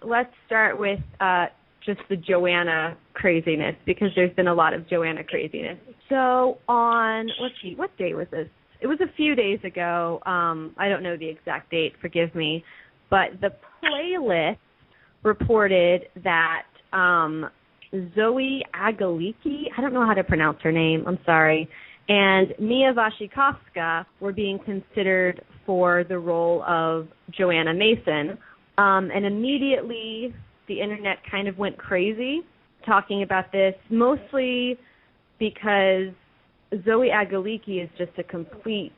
let's start with just the Johanna craziness, because there's been a lot of Johanna craziness. So on, let's see, what day was this? It was a few days ago. I don't know the exact date, forgive me. But the playlist reported that Zoe Agaliki, I don't know how to pronounce her name, I'm sorry, and Mia Wasikowska were being considered for the role of Johanna Mason. And immediately the internet kind of went crazy talking about this, mostly because Zoe Agaliki is just a complete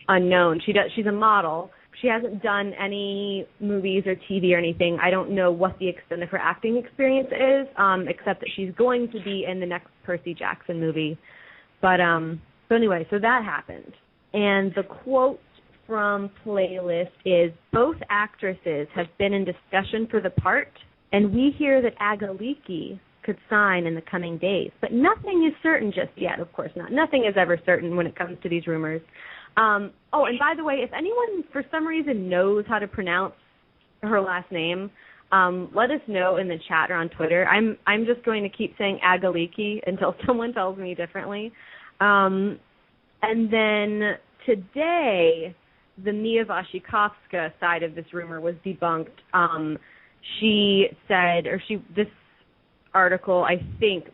unknown. She's a model. She hasn't done any movies or TV or anything. I don't know what the extent of her acting experience is, except that she's going to be in the next Percy Jackson movie. But so anyway, so that happened. And the quote from Playlist is, both actresses have been in discussion for the part, and we hear that Agaliki could sign in the coming days. But nothing is certain just yet, of course not. Nothing is ever certain when it comes to these rumors. Oh, and by the way, if anyone for some reason knows how to pronounce her last name, let us know in the chat or on Twitter. I'm just going to keep saying Agaliki until someone tells me differently. And then today, the Mia Wasikowska side of this rumor was debunked. She said, this article, I think,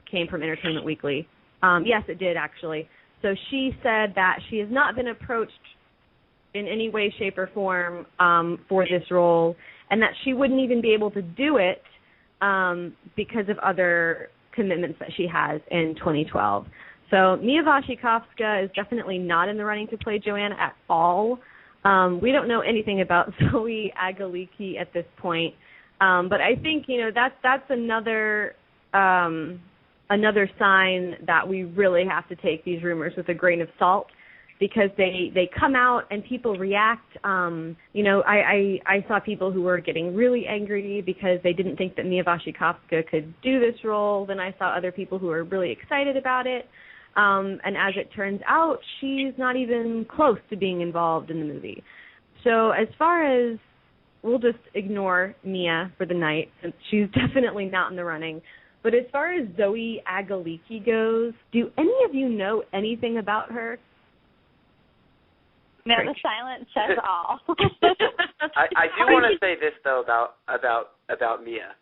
came from Entertainment Weekly. Yes, it did, actually. So she said that she has not been approached in any way, shape, or form for this role, and that she wouldn't even be able to do it because of other commitments that she has in 2012. So Mia Wasikowska is definitely not in the running to play Johanna at all. We don't know anything about Zoe Agaliki at this point, but I think that's another sign that we really have to take these rumors with a grain of salt, because they come out and people react. I saw people who were getting really angry because they didn't think that Mia Wasikowska could do this role. Then I saw other people who were really excited about it. And as it turns out, she's not even close to being involved in the movie. So as far as, we'll just ignore Mia for the night, since she's definitely not in the running. But as far as Zoe Agaliki goes, do any of you know anything about her? No, the silence says all. I do want to say this, though, about Mia.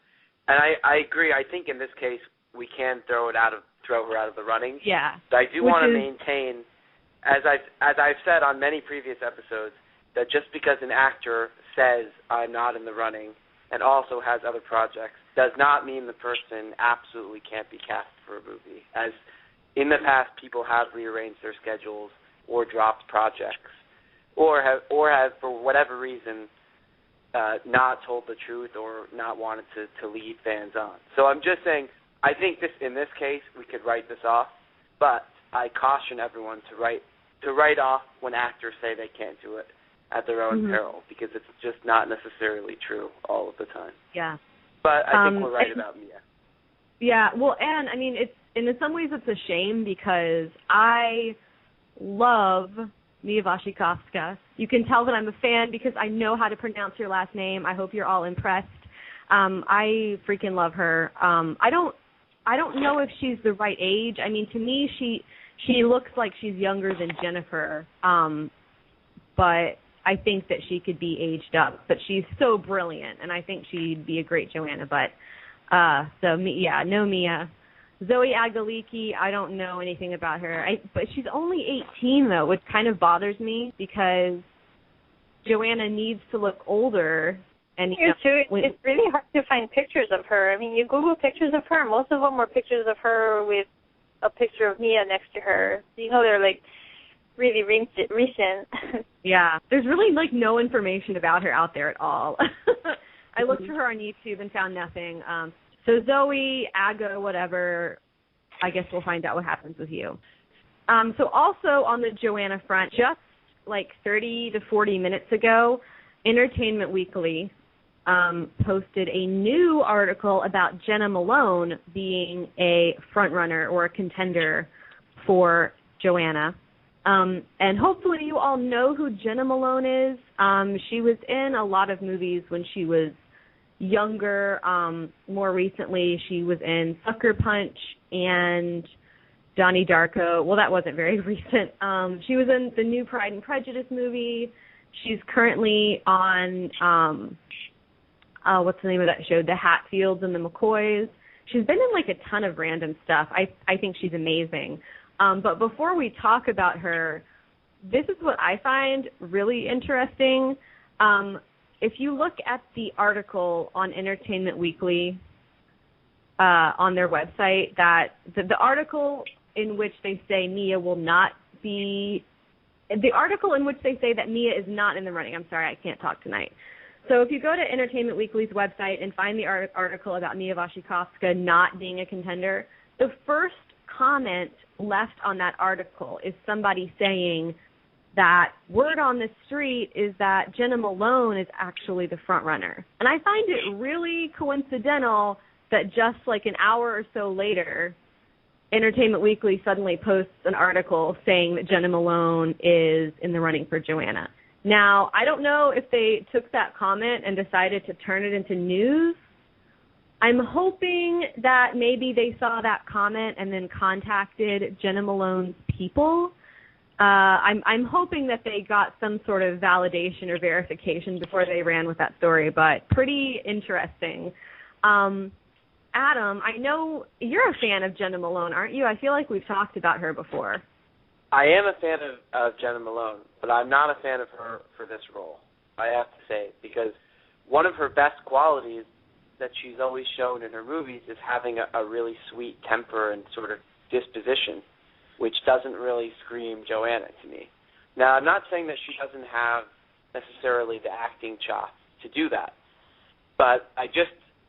And I agree. I think in this case we can throw her out of the running. Yeah. But I do want to maintain, as I've said on many previous episodes, that just because an actor says I'm not in the running and also has other projects does not mean the person absolutely can't be cast for a movie. As in the past, people have rearranged their schedules or dropped projects, or have for whatever reason not told the truth or not wanted to lead fans on. So I'm just saying, I think in this case we could write this off, but I caution everyone to write off when actors say they can't do it at their own peril, because it's just not necessarily true all of the time. Yeah. But I think we're right about Mia. Yeah, well, and I mean, in some ways it's a shame, because I love Mia Wasikowska. You can tell that I'm a fan because I know how to pronounce your last name. I hope you're all impressed. I freaking love her. I don't know if she's the right age. I mean, to me, she looks like she's younger than Jennifer, but I think that she could be aged up. But she's so brilliant, and I think she'd be a great Johanna. But no Mia. Zoe Agaliki, I don't know anything about her. But she's only 18, though, which kind of bothers me, because Johanna needs to look older. And it's really hard to find pictures of her. I mean, you Google pictures of her, most of them were pictures of her with a picture of Mia next to her. So, they're, really recent. Yeah. There's really, no information about her out there at all. I looked for her on YouTube and found nothing. So Zoe, Aga, whatever, I guess we'll find out what happens with you. So also on the Johanna front, just 30 to 40 minutes ago, Entertainment Weekly posted a new article about Jena Malone being a frontrunner or a contender for Johanna. And hopefully you all know who Jena Malone is. She was in a lot of movies when she was younger. More recently, she was in Sucker Punch and Donnie Darko. Well, that wasn't very recent. She was in the new Pride and Prejudice movie. She's currently on, what's the name of that show? The Hatfields and the McCoys. She's been in, like, a ton of random stuff. I think she's amazing. But before we talk about her, this is what I find really interesting. If you look at the article on Entertainment Weekly on their website, that the article in which they say Mia will not be, the article in which they say that Mia is not in the running. I'm sorry, I can't talk tonight. So if you go to Entertainment Weekly's website and find the article about Mia Wasikowska not being a contender, the first comment left on that article is somebody saying that word on the street is that Jena Malone is actually the front runner. And I find it really coincidental that just like an hour or so later, Entertainment Weekly suddenly posts an article saying that Jena Malone is in the running for Johanna. Now, I don't know if they took that comment and decided to turn it into news. I'm hoping that maybe they saw that comment and then contacted Jena Malone's people. I'm hoping that they got some sort of validation or verification before they ran with that story, but pretty interesting. Adam, I know you're a fan of Jena Malone, aren't you? I feel like we've talked about her before. I am a fan of Jena Malone, but I'm not a fan of her for this role, I have to say, because one of her best qualities that she's always shown in her movies is having a really sweet temper and sort of disposition, which doesn't really scream Johanna to me. Now, I'm not saying that she doesn't have necessarily the acting chops to do that, but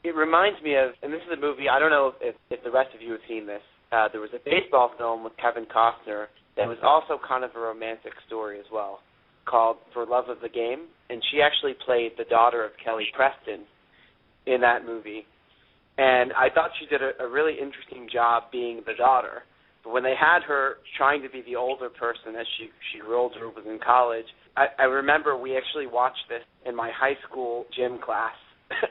it reminds me of, and this is a movie, I don't know if the rest of you have seen this, there was a baseball film with Kevin Costner that was also kind of a romantic story as well, called For Love of the Game, and she actually played the daughter of Kelly Preston in that movie, and I thought she did a really interesting job being the daughter. But when they had her trying to be the older person as she grew older, was in college, I remember we actually watched this in my high school gym class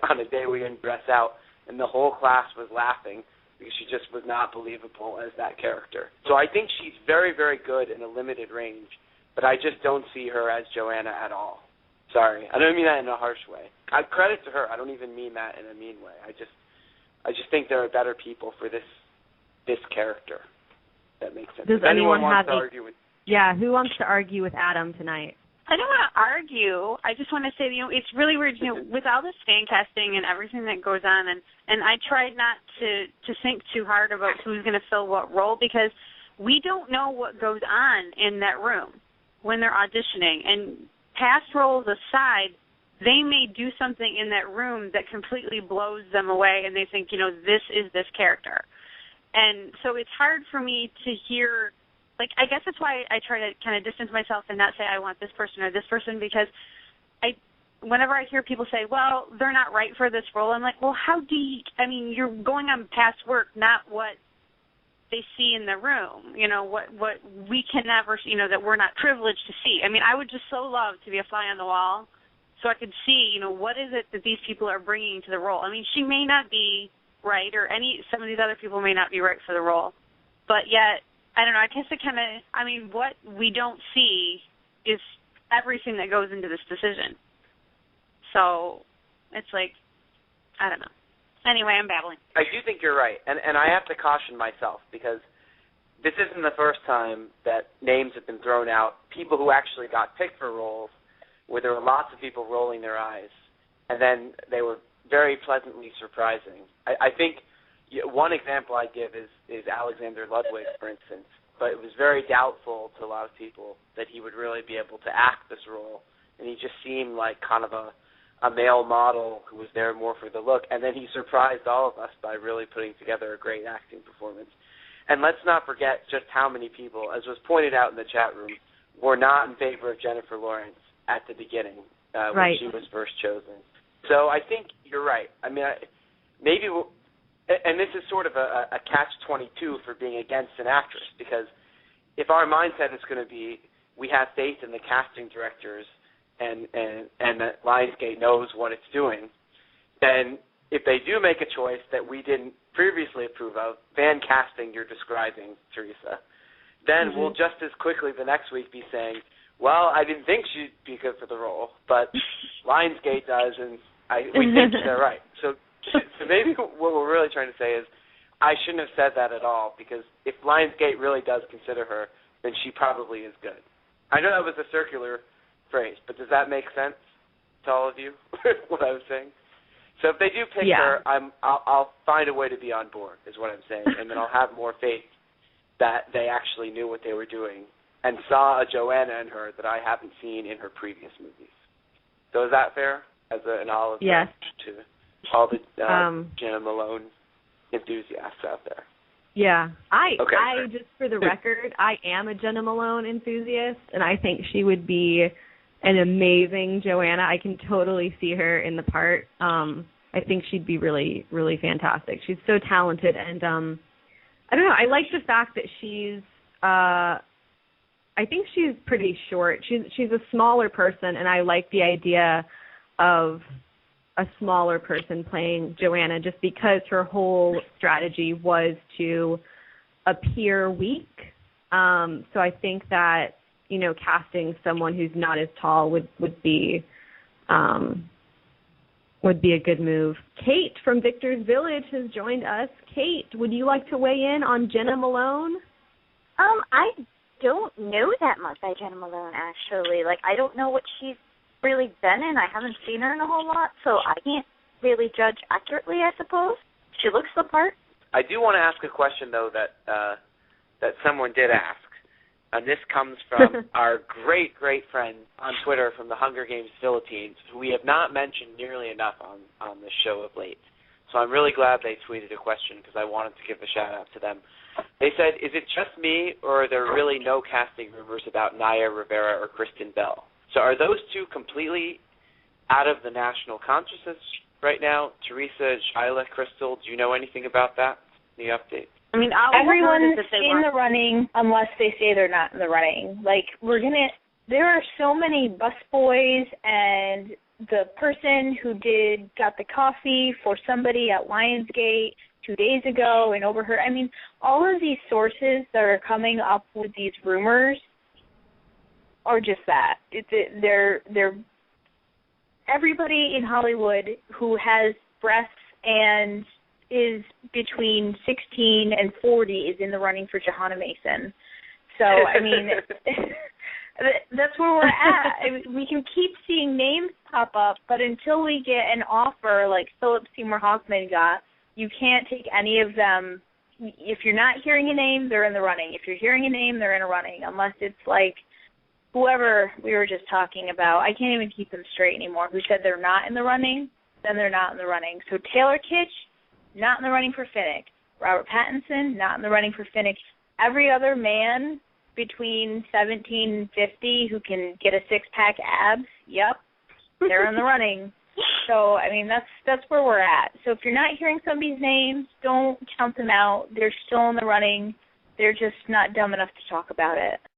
on a day we didn't dress out, and the whole class was laughing because she just was not believable as that character. So I think she's very, very good in a limited range, but I just don't see her as Johanna at all. Sorry. I don't mean that in a harsh way. I credit to her. I don't even mean that in a mean way. I just think there are better people for this character. That makes sense. Does if anyone anyone wants to argue with... Yeah, who wants to argue with Adam tonight? I don't want to argue. I just want to say, it's really weird, with all this fan casting and everything that goes on, and I tried not to think too hard about who's going to fill what role, because we don't know what goes on in that room when they're auditioning. And past roles aside, they may do something in that room that completely blows them away, and they think, this is this character. And so it's hard for me to hear, I guess that's why I try to kind of distance myself and not say I want this person or this person, because whenever I hear people say, well, they're not right for this role, I'm like, well, how do you, you're going on past work, not what they see in the room, what we can never, that we're not privileged to see. I would just so love to be a fly on the wall so I could see, what is it that these people are bringing to the role. She may not be right, or some of these other people may not be right for the role, but yet, I don't know, I guess it kind of, what we don't see is everything that goes into this decision. So, it's I don't know. Anyway, I'm babbling. I do think you're right, and I have to caution myself, because this isn't the first time that names have been thrown out, people who actually got picked for roles where there were lots of people rolling their eyes, and then they were very pleasantly surprising. I think one example I give is Alexander Ludwig, for instance, but it was very doubtful to a lot of people that he would really be able to act this role, and he just seemed like kind of a male model who was there more for the look, and then he surprised all of us by really putting together a great acting performance. And let's not forget just how many people, as was pointed out in the chat room, were not in favor of Jennifer Lawrence at the beginning when she was first chosen. So I think you're right. Maybe and this is sort of a catch-22 for being against an actress, because if our mindset is going to be we have faith in the casting directors and that Lionsgate knows what it's doing, then if they do make a choice that we didn't previously approve of, fan casting you're describing, Theresa, then we'll just as quickly the next week be saying, well, I didn't think she'd be good for the role, but Lionsgate does, and we think they're right. So maybe what we're really trying to say is I shouldn't have said that at all, because if Lionsgate really does consider her, then she probably is good. I know that was a circular phrase, but does that make sense to all of you, what I was saying? So if they do pick her, I'll find a way to be on board, is what I'm saying, and then I'll have more faith that they actually knew what they were doing and saw a Johanna in her that I haven't seen in her previous movies. So is that fair as an olive to all the Jena Malone enthusiasts out there? Yeah. I just for the record, I am a Jena Malone enthusiast, and I think she would be an amazing Johanna. I can totally see her in the part. I think she'd be really, really fantastic. She's so talented, and I don't know. I like the fact that she's. I think she's pretty short. She's a smaller person, and I like the idea of a smaller person playing Johanna, just because her whole strategy was to appear weak. So I think that, casting someone who's not as tall would be a good move. Kait from Victor's Village has joined us. Kait, would you like to weigh in on Jena Malone? I don't know that much by Jena Malone, actually. I don't know what she's really been in. I haven't seen her in a whole lot, so I can't really judge accurately, I suppose. She looks the part. I do want to ask a question, though, that someone did ask. And this comes from our great, great friend on Twitter from the Hunger Games Philippines, who we have not mentioned nearly enough on this show of late. So I'm really glad they tweeted a question, because I wanted to give a shout-out to them. They said, is it just me, or are there really no casting rumors about Naya Rivera or Kristen Bell? So are those two completely out of the national consciousness right now? Theresa, Shylah, Crystal, do you know anything about that? Any update? I mean, everyone's in the running unless they say they're not in the running. There are so many busboys, and the person who got the coffee for somebody at Lionsgate 2 days ago and overheard. I mean, all of these sources that are coming up with these rumors are just that. They're everybody in Hollywood who has breasts and is between 16 and 40 is in the running for Johanna Mason. So, I mean, that's where we're at. I mean, we can keep seeing names pop up, but until we get an offer like Philip Seymour Hoffman got, you can't take any of them. If you're not hearing a name, they're in the running. If you're hearing a name, they're in a running, unless it's like whoever we were just talking about. I can't even keep them straight anymore. Who said they're not in the running, then they're not in the running. So Taylor Kitsch, not in the running for Finnick. Robert Pattinson, not in the running for Finnick. Every other man between 17 and 50 who can get a six-pack abs, yep, they're in the running. So, I mean, that's where we're at. So if you're not hearing somebody's names, don't count them out. They're still in the running. They're just not dumb enough to talk about it.